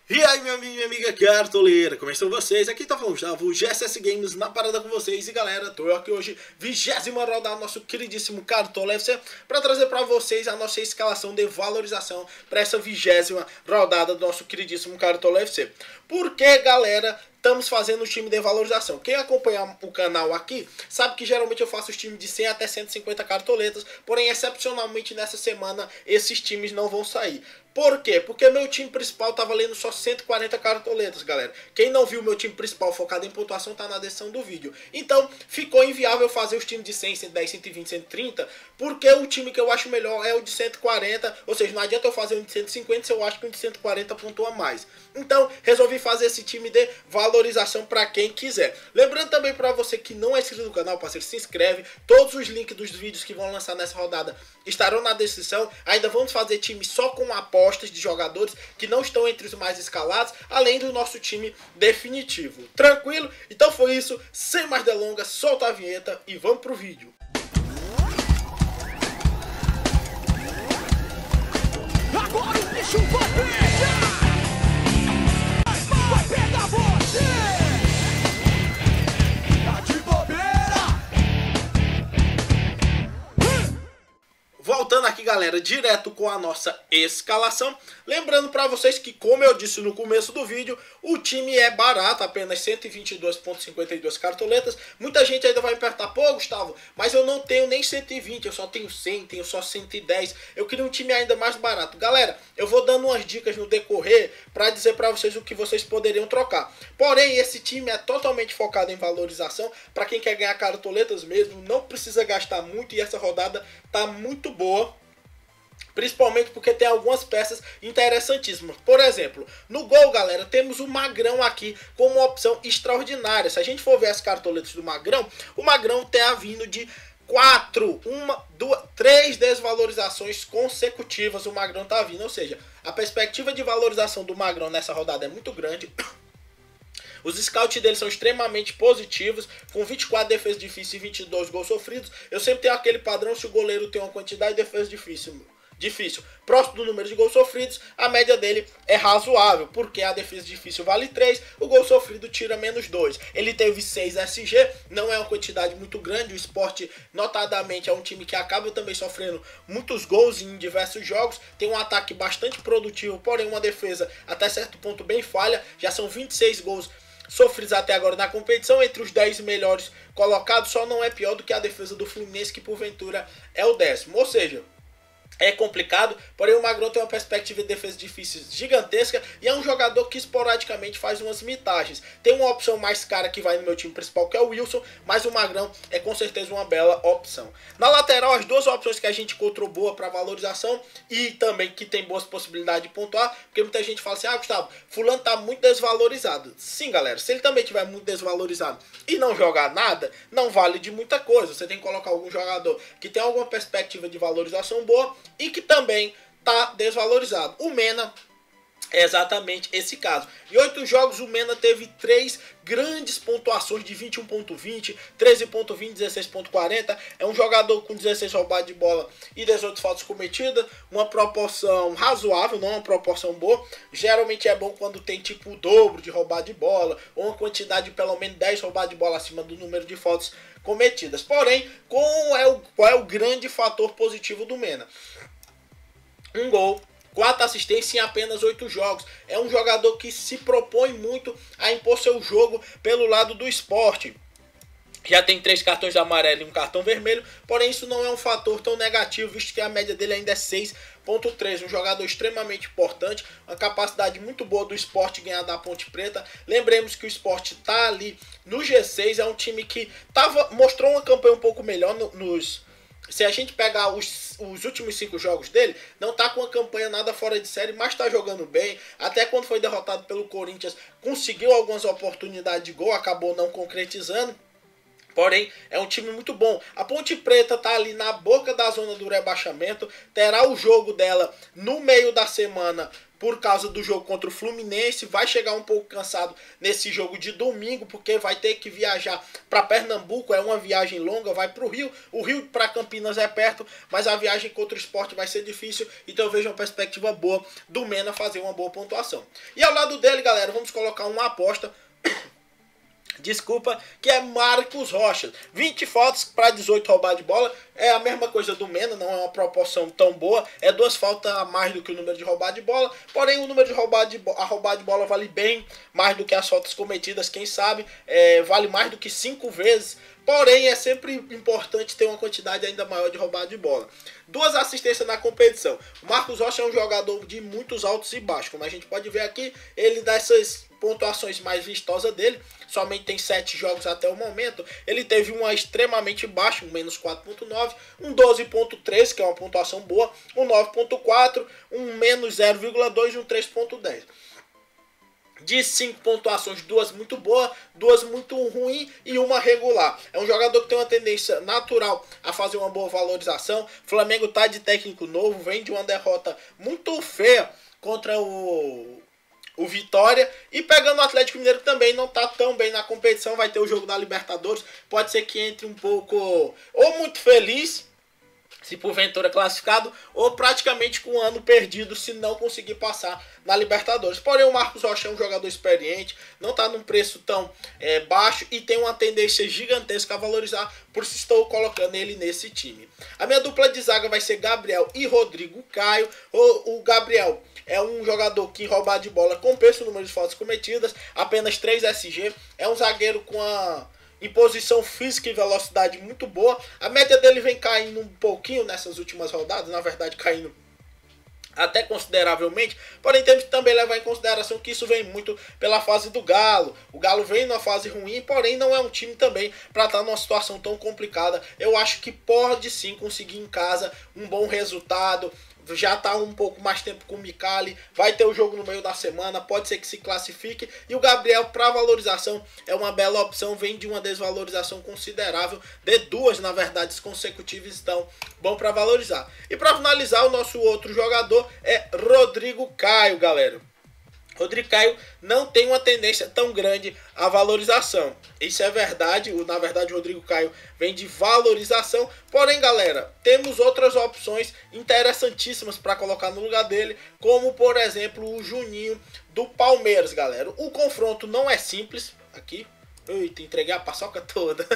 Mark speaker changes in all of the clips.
Speaker 1: E aí, meu amigo e minha amiga cartoleira, como estão vocês? Aqui tá falando Gustavo, GSS Games na parada com vocês. E galera, tô aqui hoje, 20ª rodada do nosso queridíssimo Cartola FC, para trazer para vocês a nossa escalação de valorização para essa 20ª rodada do nosso queridíssimo Cartola FC. Por que, galera, estamos fazendo o time de valorização? Quem acompanha o canal aqui sabe que geralmente eu faço os times de 100 até 150 cartoletas, porém, excepcionalmente nessa semana, esses times não vão sair. Por quê? Porque meu time principal tá valendo só 140 cartoletas, galera. Quem não viu meu time principal focado em pontuação tá na descrição do vídeo. Então, ficou inviável fazer os times de 100, 110, 120, 130, porque o time que eu acho melhor é o de 140, ou seja, não adianta eu fazer um de 150 se eu acho que um de 140 pontua mais. Então, resolvi fazer esse time de valorização para quem quiser. Lembrando também para você que não é inscrito no canal, parceiro, se inscreve. Todos os links dos vídeos que vão lançar nessa rodada estarão na descrição. Ainda vamos fazer time só com aposta de jogadores que não estão entre os mais escalados, além do nosso time definitivo. Tranquilo? Então foi isso, sem mais delongas, solta a vinheta e vamos pro vídeo.
Speaker 2: Agora o bicho vai pegar! Vai pegar você! Tá de bobeira!
Speaker 1: Voltando aqui, galera, direto com a nossa escalação. Lembrando para vocês que, como eu disse no começo do vídeo, o time é barato, apenas 122,52 cartoletas. Muita gente ainda vai me perguntar, pô, Gustavo, mas eu não tenho nem 120, eu só tenho 100, tenho só 110. Eu queria um time ainda mais barato. Galera, eu vou dando umas dicas no decorrer para dizer para vocês o que vocês poderiam trocar. Porém, esse time é totalmente focado em valorização. Para quem quer ganhar cartoletas mesmo, não precisa gastar muito e essa rodada tá muito boa, principalmente porque tem algumas peças interessantíssimas. Por exemplo, no gol, galera, temos o Magrão aqui como uma opção extraordinária. Se a gente for ver as cartoletas do Magrão, o Magrão tem vindo de 3 desvalorizações consecutivas. O Magrão tá vindo, ou seja, a perspectiva de valorização do Magrão nessa rodada é muito grande. Os scouts dele são extremamente positivos, com 24 defesas difíceis e 22 gols sofridos. Eu sempre tenho aquele padrão, se o goleiro tem uma quantidade de defesa difícil próximo do número de gols sofridos, a média dele é razoável, porque a defesa difícil vale 3, o gol sofrido tira menos 2. Ele teve 6 SG, não é uma quantidade muito grande. O Sport, notadamente, é um time que acaba também sofrendo muitos gols em diversos jogos, tem um ataque bastante produtivo, porém uma defesa até certo ponto bem falha. Já são 26 gols sofridos até agora na competição, entre os 10 melhores colocados, só não é pior do que a defesa do Fluminense, que porventura é o 10º, ou seja, é complicado, porém o Magrão tem uma perspectiva de defesa difícil gigantesca e é um jogador que esporadicamente faz umas mitagens. Tem uma opção mais cara que vai no meu time principal, que é o Wilson, mas o Magrão é com certeza uma bela opção. Na lateral, as duas opções que a gente encontrou boa para valorização e também que tem boas possibilidades de pontuar, porque muita gente fala assim, ah, Gustavo, fulano tá muito desvalorizado. Sim, galera, se ele também tiver muito desvalorizado e não jogar nada, não vale de muita coisa. Você tem que colocar algum jogador que tem alguma perspectiva de valorização boa e que também está desvalorizado. O Mena é exatamente esse caso. Em 8 jogos, o Mena teve 3 grandes pontuações de 21.20, 13.20, 16.40. É um jogador com 16 roubadas de bola e 18 faltas cometidas. Uma proporção razoável, não uma proporção boa. Geralmente é bom quando tem tipo o dobro de roubada de bola, ou uma quantidade de pelo menos 10 roubadas de bola acima do número de faltas cometidas. Porém, qual é o grande fator positivo do Mena? Um gol, 4 assistências em apenas 8 jogos. É um jogador que se propõe muito a impor seu jogo pelo lado do Sport. Já tem 3 cartões amarelos e um cartão vermelho, porém isso não é um fator tão negativo, visto que a média dele ainda é 6.3. Um jogador extremamente importante, uma capacidade muito boa do Sport ganhar da Ponte Preta. Lembremos que o Sport está ali no G6, é um time que mostrou uma campanha um pouco melhor se a gente pegar os últimos 5 jogos dele, não tá com uma campanha nada fora de série, mas tá jogando bem. Até quando foi derrotado pelo Corinthians, conseguiu algumas oportunidades de gol, acabou não concretizando. Porém, é um time muito bom. A Ponte Preta tá ali na boca da zona do rebaixamento. Terá o jogo dela no meio da semana por causa do jogo contra o Fluminense, vai chegar um pouco cansado nesse jogo de domingo, porque vai ter que viajar para Pernambuco, é uma viagem longa, vai para o Rio para Campinas é perto, mas a viagem contra o Sport vai ser difícil, então eu vejo uma perspectiva boa do Mena fazer uma boa pontuação. E ao lado dele, galera, vamos colocar uma aposta, desculpa, que é Marcos Rocha. 20 faltas para 18 roubadas de bola. É a mesma coisa do Mena, não é uma proporção tão boa. É 2 faltas a mais do que o número de roubadas de bola. Porém, o número de roubada de bola vale bem mais do que as faltas cometidas, quem sabe. Vale mais do que 5 vezes. Porém, é sempre importante ter uma quantidade ainda maior de roubada de bola. 2 assistências na competição. O Marcos Rocha é um jogador de muitos altos e baixos. Como a gente pode ver aqui, ele dá essas pontuações mais vistosas dele. Somente tem 7 jogos até o momento. Ele teve uma extremamente baixa, um menos 4.9, um 12.3, que é uma pontuação boa, um 9.4, um menos 0.2 e um 3.10. De 5 pontuações, 2 muito boas, 2 muito ruins e uma regular. É um jogador que tem uma tendência natural a fazer uma boa valorização. O Flamengo tá de técnico novo, vem de uma derrota muito feia contra o Vitória, e pegando o Atlético Mineiro, que também não tá tão bem na competição. Vai ter o jogo da Libertadores, pode ser que entre um pouco ou muito feliz, se porventura classificado, ou praticamente com um ano perdido se não conseguir passar na Libertadores. Porém, o Marcos Rocha é um jogador experiente, não está num preço tão baixo e tem uma tendência gigantesca a valorizar, por isso estou colocando ele nesse time. A minha dupla de zaga vai ser Gabriel e Rodrigo Caio. O Gabriel é um jogador que em roubada de bola compensa o número de faltas cometidas, apenas 3 SG, é um zagueiro com a em posição física e velocidade muito boa. A média dele vem caindo um pouquinho nessas últimas rodadas, na verdade caindo até consideravelmente, porém temos que também levar em consideração que isso vem muito pela fase do Galo. O Galo vem numa fase ruim, porém não é um time também para estar numa situação tão complicada. Eu acho que pode sim conseguir em casa um bom resultado. Já está um pouco mais tempo com o Micali, vai ter o jogo no meio da semana, pode ser que se classifique. E o Gabriel, para valorização, é uma bela opção, vem de uma desvalorização considerável, de 2 na verdade consecutivas, então bom para valorizar. E para finalizar, o nosso outro jogador é Rodrigo Caio, galera. Rodrigo Caio não tem uma tendência tão grande à valorização. Isso é verdade. Na verdade, o Rodrigo Caio vem de valorização. Porém, galera, temos outras opções interessantíssimas para colocar no lugar dele, como, por exemplo, o Juninho do Palmeiras, galera. O confronto não é simples aqui. Eita, entreguei a paçoca toda.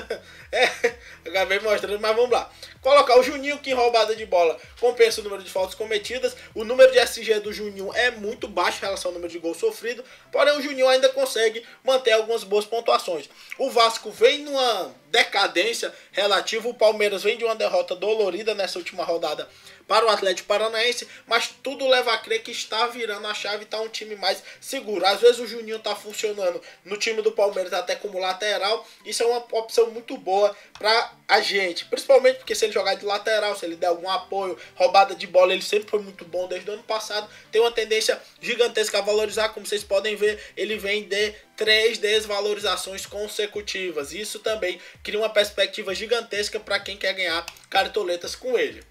Speaker 1: Acabei mostrando, mas vamos lá. Colocar o Juninho, que em roubada de bola compensa o número de faltas cometidas. O número de SG do Juninho é muito baixo em relação ao número de gol sofrido. Porém, o Juninho ainda consegue manter algumas boas pontuações. O Vasco vem numa decadência relativa. O Palmeiras vem de uma derrota dolorida nessa última rodada para o Atlético Paranaense, mas tudo leva a crer que está virando a chave e está um time mais seguro. Às vezes o Juninho está funcionando no time do Palmeiras até como lateral. Isso é uma opção muito boa para a gente, principalmente porque se ele jogar de lateral, se ele der algum apoio, roubada de bola, ele sempre foi muito bom desde o ano passado. Tem uma tendência gigantesca a valorizar, como vocês podem ver, ele vem de 3 desvalorizações consecutivas. Isso também cria uma perspectiva gigantesca para quem quer ganhar cartoletas com ele.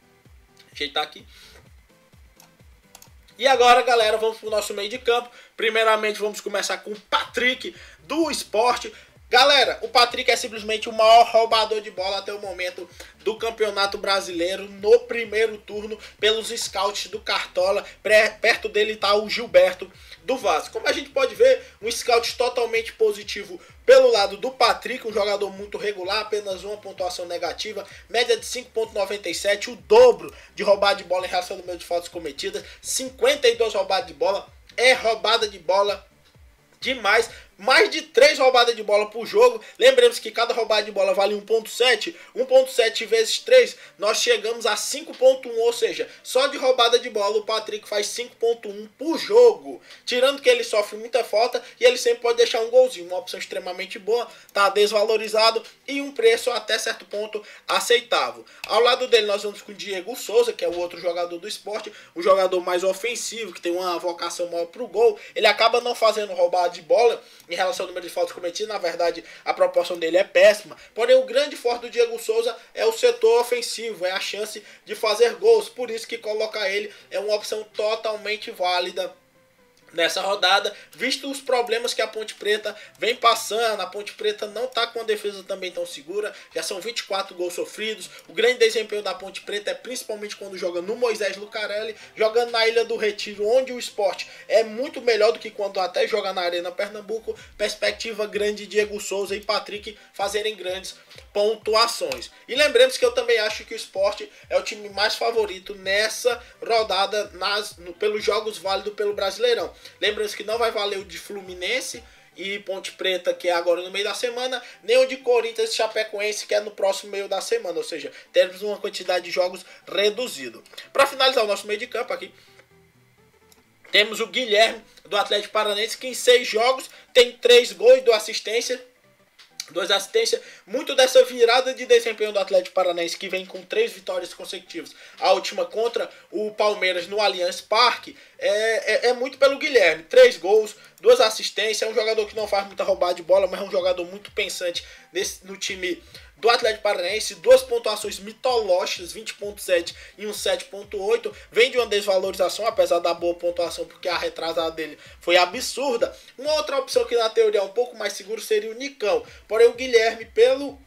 Speaker 1: Ajeitar aqui. E agora, galera, vamos para o nosso meio de campo. Primeiramente, vamos começar com o Patrick do Sport. Galera, o Patrick é simplesmente o maior roubador de bola até o momento do Campeonato Brasileiro no primeiro turno pelos scouts do Cartola. Perto dele está o Gilberto do Vasco. Como a gente pode ver, um scout totalmente positivo pelo lado do Patrick, um jogador muito regular, apenas uma pontuação negativa, média de 5.97, o dobro de roubada de bola em relação ao número de faltas cometidas, 52 roubadas de bola, é roubada de bola demais. Mais de 3 roubadas de bola por jogo. Lembremos que cada roubada de bola vale 1.7. 1.7 vezes 3, nós chegamos a 5.1. Ou seja, só de roubada de bola o Patrick faz 5.1 por jogo. Tirando que ele sofre muita falta e ele sempre pode deixar um golzinho. Uma opção extremamente boa, tá desvalorizado e um preço até certo ponto aceitável. Ao lado dele nós vamos com o Diego Souza, que é o outro jogador do esporte. O jogador mais ofensivo, que tem uma vocação maior pro gol. Ele acaba não fazendo roubada de bola em relação ao número de faltas cometidas. Na verdade, a proporção dele é péssima. Porém, o grande forte do Diego Souza é o setor ofensivo, é a chance de fazer gols. Por isso que colocar ele é uma opção totalmente válida nessa rodada, visto os problemas que a Ponte Preta vem passando. A Ponte Preta não está com a defesa também tão segura, já são 24 gols sofridos. O grande desempenho da Ponte Preta é principalmente quando joga no Moisés Lucarelli, jogando na Ilha do Retiro, onde o Sport é muito melhor do que quando até joga na Arena Pernambuco. Perspectiva grande de Diego Souza e Patrick fazerem grandes pontuações. E lembremos que eu também acho que o Sport é o time mais favorito nessa rodada pelos jogos válidos pelo Brasileirão. Lembrando que não vai valer o de Fluminense e Ponte Preta, que é agora no meio da semana, nem o de Corinthians e Chapecoense, que é no próximo meio da semana. Ou seja, temos uma quantidade de jogos reduzido. Para finalizar o nosso meio de campo aqui, temos o Guilherme, do Atlético Paranaense, que em 6 jogos tem 3 gols e 2 assistências. Muito dessa virada de desempenho do Atlético Paranaense, que vem com 3 vitórias consecutivas, a última contra o Palmeiras no Allianz Parque, é muito pelo Guilherme. 3 gols, 2 assistências, é um jogador que não faz muita roubada de bola, mas é um jogador muito pensante no time do Atlético Paranaense. 2 pontuações mitológicas, 20.7 e um 7.8. Vem de uma desvalorização, apesar da boa pontuação, porque a retrasada dele foi absurda. Uma outra opção que na teoria é um pouco mais seguro seria o Nicão. Porém o Guilherme, pelo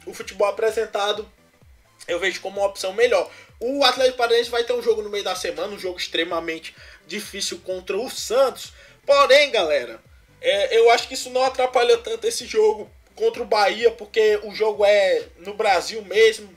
Speaker 1: o futebol apresentado, eu vejo como uma opção melhor. O Atlético Paranaense vai ter um jogo no meio da semana, um jogo extremamente difícil contra o Santos. Porém, galera, eu acho que isso não atrapalha tanto esse jogo contra o Bahia, porque o jogo é no Brasil mesmo,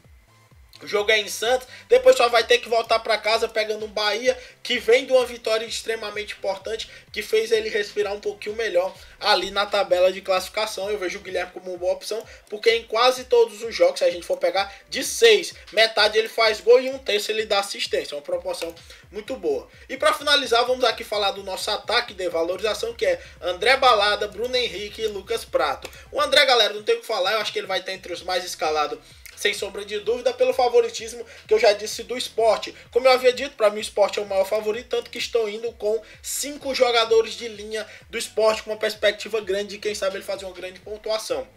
Speaker 1: o jogo é em Santos, depois só vai ter que voltar para casa pegando um Bahia que vem de uma vitória extremamente importante, que fez ele respirar um pouquinho melhor ali na tabela de classificação. Eu vejo o Guilherme como uma boa opção, porque em quase todos os jogos, se a gente for pegar de 6, metade ele faz gol e 1/3 ele dá assistência, uma proporção muito boa. E para finalizar, vamos aqui falar do nosso ataque de valorização, que é André Balada, Bruno Henrique e Lucas Prato. O André, galera, não tem o que falar, eu acho que ele vai estar entre os mais escalados, sem sombra de dúvida, pelo favoritismo que eu já disse do Sport. Como eu havia dito, para mim o Sport é o maior favorito, tanto que estou indo com 5 jogadores de linha do Sport, com uma perspectiva grande de quem sabe ele fazer uma grande pontuação.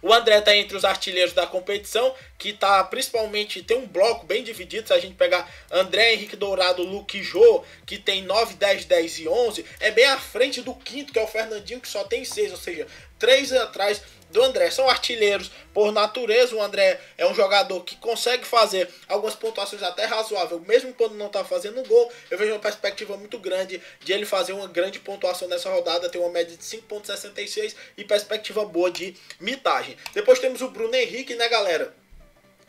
Speaker 1: O André está entre os artilheiros da competição, que está principalmente, tem um bloco bem dividido. Se a gente pegar André, Henrique Dourado, Luque e Jô, que tem 9, 10, 10 e 11, é bem à frente do quinto, que é o Fernandinho, que só tem 6, ou seja, 3 atrás do André. São artilheiros por natureza. O André é um jogador que consegue fazer algumas pontuações até razoáveis, mesmo quando não está fazendo gol. Eu vejo uma perspectiva muito grande de ele fazer uma grande pontuação nessa rodada, tem uma média de 5.66 e perspectiva boa de mitagem. Depois temos o Bruno Henrique, né, galera?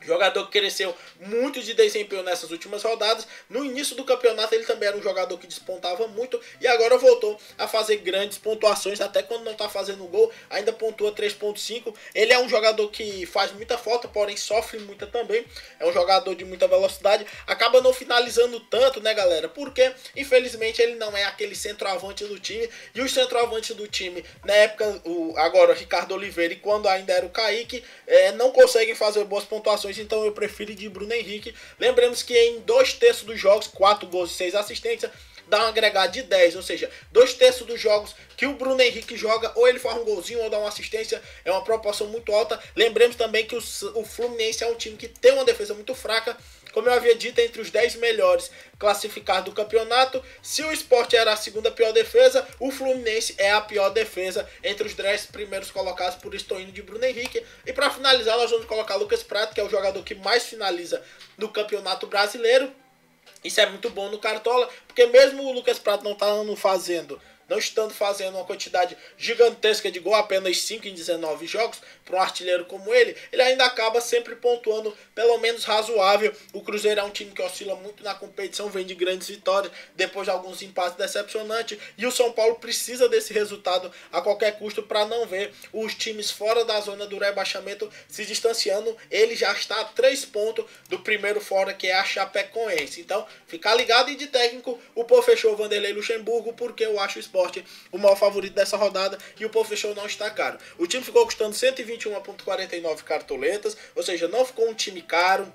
Speaker 1: Jogador que cresceu muito de desempenho nessas últimas rodadas. No início do campeonato ele também era um jogador que despontava muito e agora voltou a fazer grandes pontuações, até quando não está fazendo gol, ainda pontua 3.5. Ele é um jogador que faz muita falta, porém sofre muita também. É um jogador de muita velocidade, acaba não finalizando tanto, né, galera? Porque, infelizmente, ele não é aquele centroavante do time. E os centroavantes do time, na época, agora o Ricardo Oliveira e quando ainda era o Kaique, não conseguem fazer boas pontuações. Então eu prefiro ir de Bruno Henrique. Lembremos que em 2/3 dos jogos, 4 gols e 6 assistências, dá um agregado de 10, ou seja, 2/3 dos jogos que o Bruno Henrique joga, ou ele faz um golzinho ou dá uma assistência, é uma proporção muito alta. Lembremos também que o Fluminense é um time que tem uma defesa muito fraca, como eu havia dito, entre os 10 melhores classificados do campeonato. Se o Sport era a segunda pior defesa, o Fluminense é a pior defesa entre os 10 primeiros colocados, por isso estou indo de Bruno Henrique. E para finalizar, nós vamos colocar Lucas Prato, que é o jogador que mais finaliza no Campeonato Brasileiro. Isso é muito bom no Cartola, porque mesmo o Lucas Prato não estando fazendo uma quantidade gigantesca de gol, apenas 5 em 19 jogos, para um artilheiro como ele ainda acaba sempre pontuando pelo menos razoável. O Cruzeiro é um time que oscila muito na competição, vem de grandes vitórias, depois de alguns empates decepcionantes, e o São Paulo precisa desse resultado a qualquer custo para não ver os times fora da zona do rebaixamento se distanciando. Ele já está a 3 pontos do primeiro fora, que é a Chapecoense. Então, ficar ligado. E de técnico, o Pô fechou Vanderlei Luxemburgo, porque eu acho o Sport o maior favorito dessa rodada e o Pô fechou não está caro. O time ficou custando 121,49 cartoletas, ou seja, não ficou um time caro.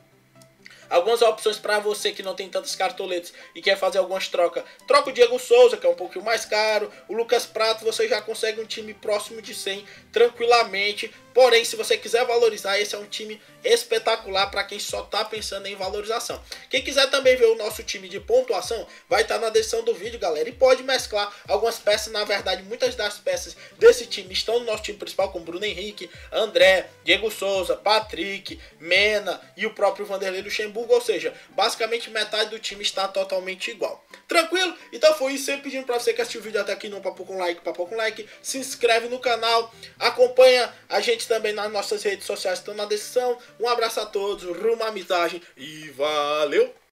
Speaker 1: Algumas opções para você que não tem tantas cartoletas e quer fazer algumas trocas. Troca o Diego Souza, que é um pouquinho mais caro. O Lucas Prato, você já consegue um time próximo de 100 tranquilamente Porém, se você quiser valorizar, esse é um time espetacular para quem só está pensando em valorização. Quem quiser também ver o nosso time de pontuação, vai estar na descrição do vídeo, galera. E pode mesclar algumas peças. Na verdade, muitas das peças desse time estão no nosso time principal, como Bruno Henrique, André, Diego Souza, Patrick, Mena e o próprio Vanderlei Luxemburgo. Ou seja, basicamente metade do time está totalmente igual. Tranquilo? Então foi isso. Sempre pedindo para você que assistiu o vídeo até aqui, não papo com like, se inscreve no canal, acompanha a gente também nas nossas redes sociais, estão na descrição. Um abraço a todos, rumo à amizade e valeu!